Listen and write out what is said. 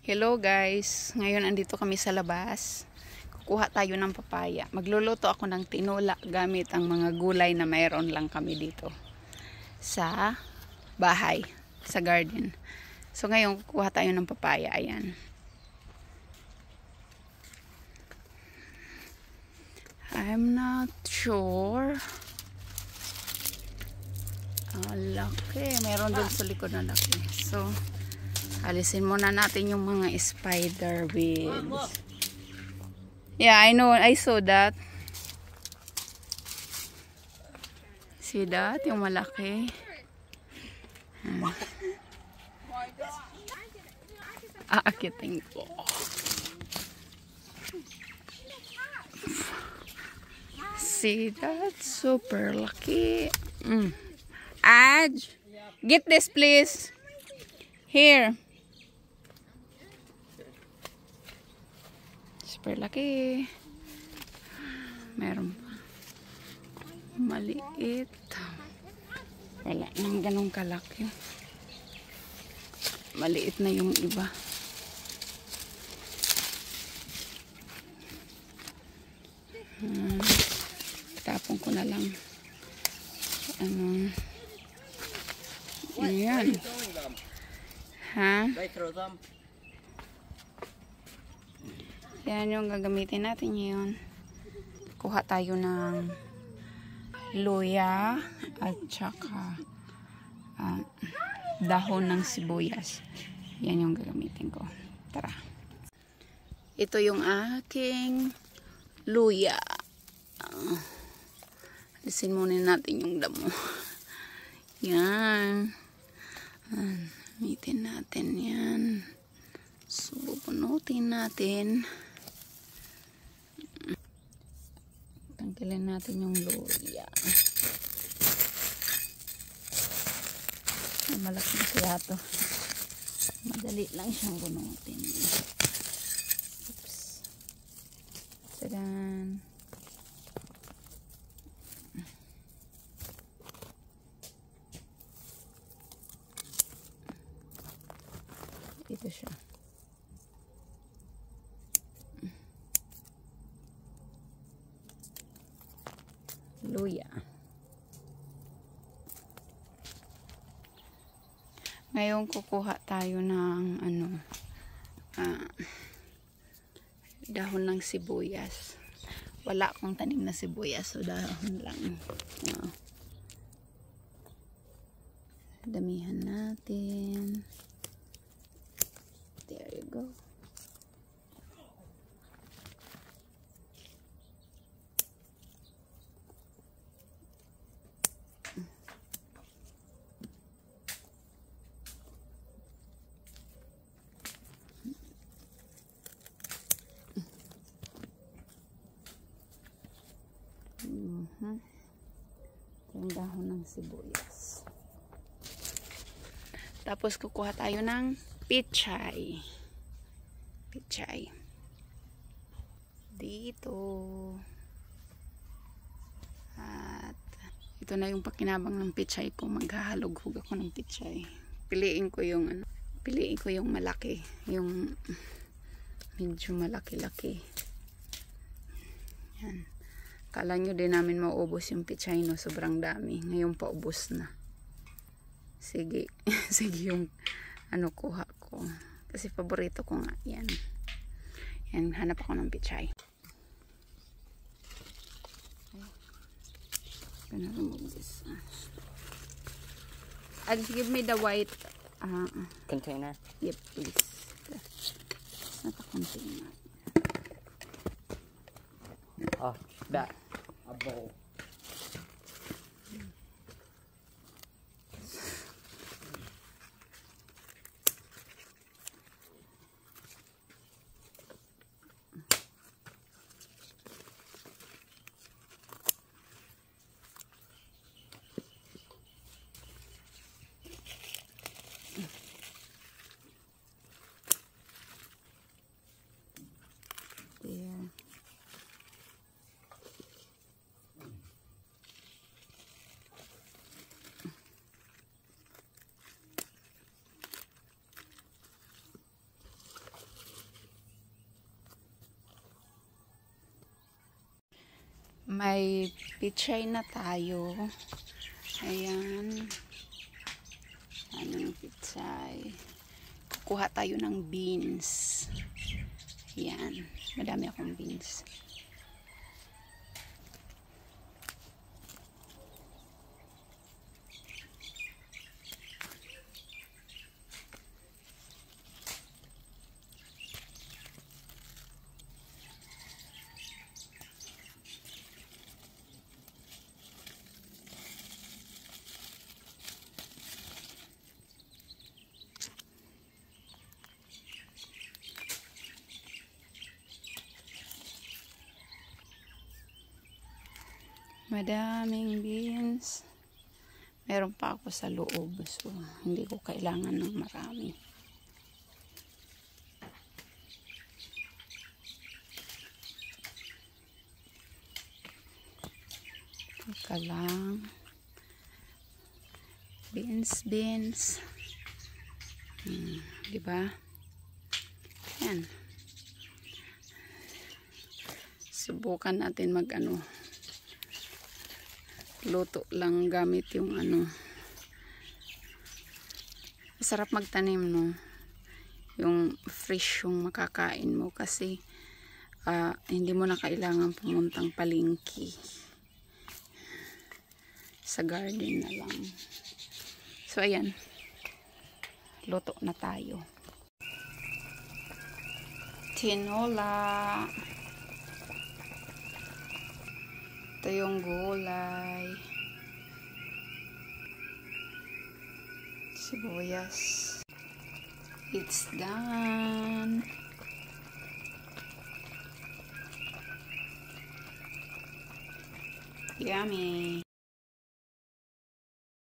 Hello guys, ngayon andito kami sa labas. Kukuha tayo ng papaya. Magluluto ako ng tinola gamit ang mga gulay na mayroon lang kami dito sa bahay, sa garden. So ngayon kukuha tayo ng papaya. Ayan. I'm not sure. Laki. Meron dun sa likod na laki. So alisin muna natin yung mga spider webs. Yeah, I know. I saw that. See that? Yung malaki. Aakitin ko. See that? Super lucky. Aj, get this please. Here. Super laki. Meron pa. Maliit. Wala nang ganong kalaki. Maliit na yung iba. Tapon ko na lang. Ayan. Ha? Yan yung gagamitin natin ngayon. Kuha tayo ng luya at saka dahon ng sibuyas. Yan yung gagamitin ko. Tara. Ito yung aking luya. Alisin muna natin yung damo. Yan. Gamitin natin yan. So, bubunutin natin. Tanggalin natin yung luya. Malaki na kaya to. Madali lang siyang bunutin. Oops. Tadan. Ito siya. Luya. Ngayon kukuha tayo ng dahon ng sibuyas. Wala akong tanim na sibuyas, so dahon lang. Damihan natin. There you go. Yung dahon ng sibuyas. Tapos kukuha tayo ng pichay. Pichay. Dito. At ito na yung pakinabang ng pichay ko. Maghahalog-hug ako ng pichay. Piliin ko yung malaki. Yung medyo malaki-laki. Yan. Kala nyo din namin maubos yung pichay, no? Sobrang dami. Ngayon paubos na. Sige. Sige yung kuha ko. Kasi paborito ko nga. Yan. Yan. Hanap ako ng pichay. Gonna remove this. And give me the white container. Yep, please. It's not a container. Oh, that. A bowl. There. May pichay na tayo. Ayan. Anong pichay? Kukuha tayo ng beans. Ayan. Madami akong beans. Madaming beans. Meron pa ako sa loob. So, hindi ko kailangan ng marami. Teka lang. Beans. Diba? Yan. Subukan natin luto lang gamit yung masarap magtanim, no? Yung fresh yung makakain mo kasi hindi mo na kailangan pumuntang palengke, sa garden na lang. So ayan, luto na tayo. Tinola. Ito yung gulay. Sibuyas. It's done. Yummy.